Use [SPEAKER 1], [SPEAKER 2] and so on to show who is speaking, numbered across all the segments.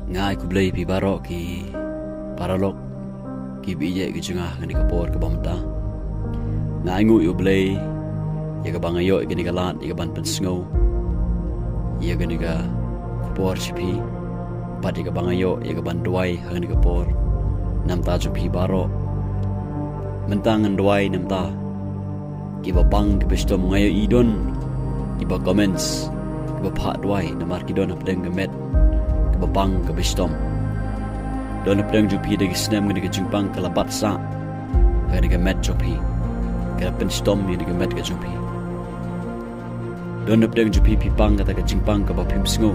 [SPEAKER 1] Ngai ku blai pi barok ki paralok ki bije ki jengah ngani kapor ke bamta. Ngai ngu yu blai ya ka bangayo ki ni galat ya ka ban pen snow. Ya ka ni ka kapor chipi pat ya ka bangayo ya ka ban duai ngani kapor. Nam ta chu pi barok. Mentang nduai nam ta. Ki ba bang ki bestom ngayo idon. Ki ba comments ki ba phat duai namar ki don apdeng gemet. Babang ke bestom don pedang jupi de snem ngene ke jingpang ke labat sa ngene ke met jupi ke penstom ni de met ke jupi don pedang jupi pipang kata ke jingpang ke bapim sngo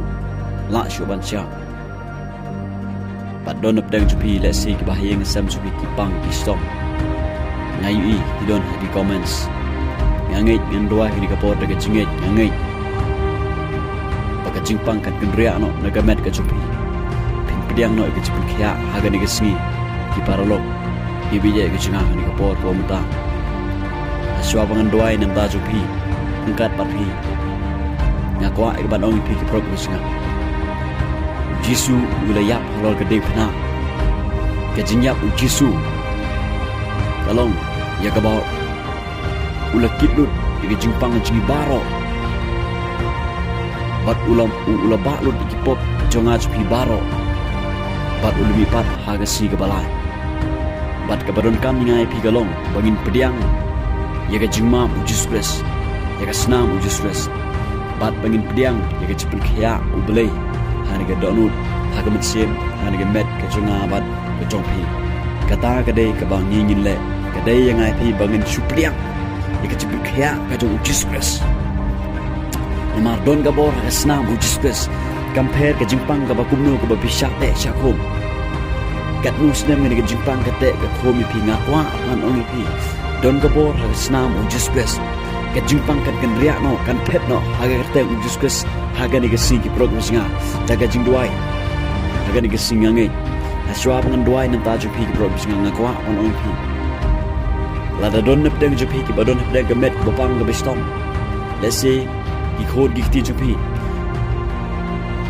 [SPEAKER 1] la shu ban sha pat don pedang jupi le si ke bahayeng sam jupi kipang pistom ngayu i don di comments ngangai ngendua ni ke por de ke jinget ngangai ka jingpang kan kendria no naga met ka jupi pin pediang no ka jipun khia haga ni ka sngi ki paralok ki bije ka jinga ni ka por ko mata aswa bangan doai nam ta jupi angkat papi ngakwa ik ban ong pi ki prok singa jisu ulaya holol ka de phna ka jinya u jisu kalong ya ka ba ulakit lut ki jingpang jingi baro bat ulam ulaba lut ikipop jonga jupi baro bat ulumi pat haga si ke balai bat ke badon kam ngai pi galong bangin pediang ya ke jingma ujusres ya ke snam ujusres bat bangin pediang ya ke cipun khia ubelai hani ke donut haga metsem hani ke met ke jonga bat ke jongpi kata kadai ke bang ngin le kadai yang ngai pi bangin supriang ya ke cipun khia ke jong ujusres Namar don gabor asnam ujisbes compare ke jingpang ka bakumno ka babisha te syakum kat musnem ni ke jingpang ka te ka khomi pi ngakwa an ongi pi don gabor asnam ujisbes ke jingpang kan ria no kan pet no haga te ujisbes haga ni ke sing ki progress nga jaga jingduai haga ni ke sing ngai aswa pangan duai nan ta ju pi ki progress nga ngakwa an ongi pi lada don nep deng ju pi ki badon nep deng ka met bapang ka bestom let's say ki khod gikti jupi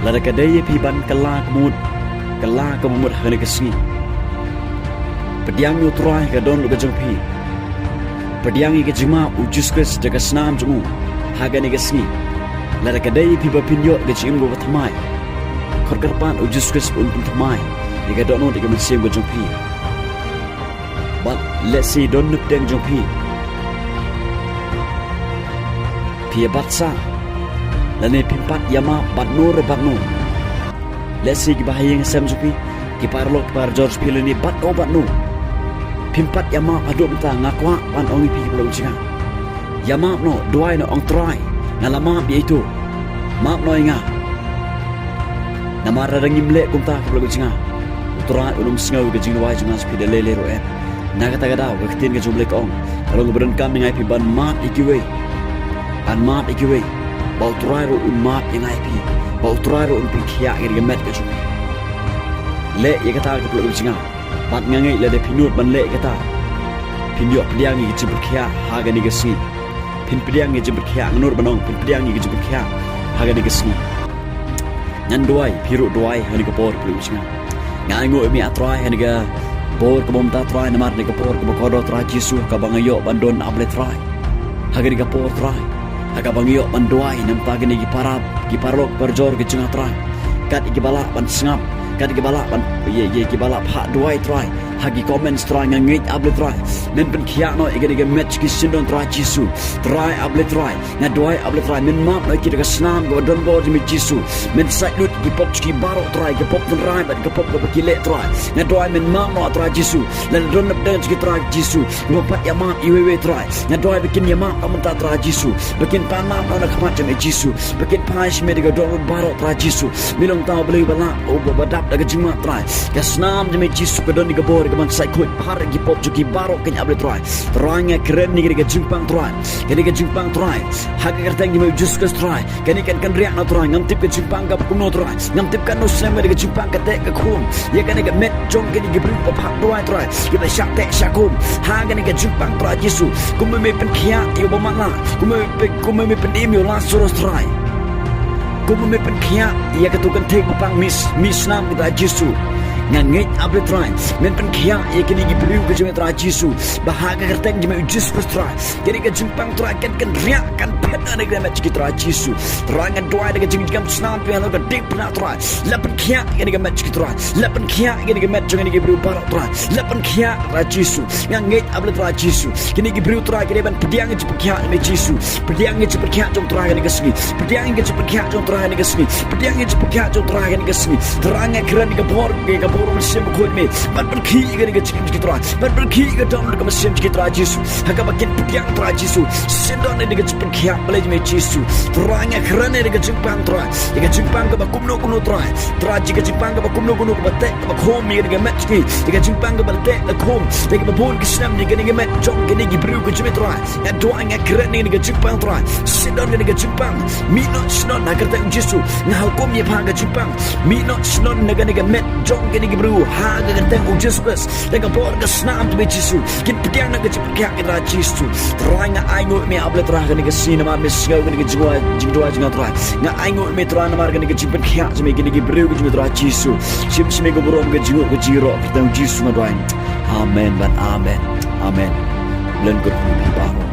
[SPEAKER 1] lada kadai pi ban kala kemud hane kesni pediang yu trai ka don ga jupi pediang i ke jima ujus kres jaga snam jumu haga ni kesni lada kadai pi bapinyo ga jim go batmai khorkarpan ujus kres un tmai i ga don ga mensem ga jupi but let's see don nup deng jupi pi batsa lane pimpat yama batnur batnu lesi ki bahayeng sam jupi ki parlok par George Pilani batnu pimpat yama adum ta ngakwa pan ongi pi belum singa yama no duai no ong try ngalama bi itu map no inga namara rangim le kumta belum singa utra ulum singa ke jingwai junga speed lele ro nagata gada waktin ke jumle ong kalau ngeberen kam ngai pi ban map ikiwe an map ikiwe bau turairo un map yang IP bau turairo un pikhia ngir met ke jupi le ye kata ke peluk singa pat ngangai le de pinut ban le kata pinyo pediang ngi jibrkhia haga ni gesi pin pediang ngi jibrkhia ngur banong pin pediang ngi jibrkhia haga ni gesi ngan duai piru duai hani ko por peluk singa ngai ngo mi atrai hani ga bor ke bomta trai namar ni ko por ko kodo trai jisu ka bangayo bandon able trai haga ni ko por trai aga bangio banduai nam pagi ni ki parlok perjor ki cunga trai kat ki balak ban sngap kat ki balak ban ye ki balak pha duai trai hagi comments trai ngait able trai men pen khia no ige match ki sindon trai jisu trai able trai na duai able trai men map no ki daga snam go don bo mi jisu men salut ki pop ki baro trai ki pop pen rai bat ki pop go ki le trai na duai men map no trai jisu lan don nap dan ki trai jisu go pat ya map iwe trai na duai bikin ya map amta trai jisu bikin pan map no khamat jam jisu bikin paish me daga don baro trai jisu milong taw beli bala o badap daga jingma trai ka snam jam jisu ka don ni gabor ka man sai khoi par gi pop ju ki baro ken able trai ranga keren ni ga jimpang trai keni ga jimpang trai haga kertang gi me jus ka trai keni kan riak na trai ngam tip ka jimpang ka kuno trai ngam tip kan no sem ga jimpang ka te ka khum ye keni ga met jong keni gi bring pop hak trai trai gi ba syak te syakum haga ni ga jimpang trai jisu kum me pen khia yo ba mala kum me pen im yo la suros trai Kuma me pen kia ia katukan tek mapang mis nam kita Yesu ngangit able try men pen kia ia kini gibriu ke jeme tra Yesu bahaga kerteng jeme ujus pastra jadi ke jimpang tra kan riak kan pena negara mat kita Yesu terangan doa dengan jingam snam pe halo ke dik pena tra lapen kia ini ke mat kita lapen kia ini ke mat jangan gibriu para tra lapen kia tra Yesu ngangit able tra Yesu kini gibriu tra kini ban pediang je kia me Yesu pediang je kia jong tra ni ke sini pediang je kia jong tra ni ke sini pediang je kia jong tra ni ke sini terangan keran ke bor Boro mesim kod me, ban berki gani ke cikin cikitra, ban berki ke dalam ke mesim cikitra Yesus, haka bagian pediang tra Yesus, sendon ni ke cikin kiak belaj me Yesus, terangnya kerana ni ke cimpang tra, ni ke cimpang ke bakumno tra, tra jika cimpang ke bakumno ke batek ke bakom ni ke match ni, ni ke cimpang ke batek ke kom, ni ke babon ke senam ni ke match jong ke ni gibriu ke cimitra, ya doanya kerana ni ke cimpang tra, sendon ni ke cimpang, minot sendon nak kata Yesus, ngah hukum ye phang ke cimpang, minot sendon nak ke match jong ke gibriu haga ganteng Yesus dengan bor ke senam tu Yesus kin pediang nak kecip kyak kita Yesus teranga aingo me abla terah kan ke sini ma mes ngau kan ke jiwa jingdoa jinga terah nga aingo me terah namar kan ke cip kyak me ke gibriu ke terah Yesus sim sim ke borom ke jiwa ke jiro kita Yesus ngadoain amen ban amen bulan ke 10 baru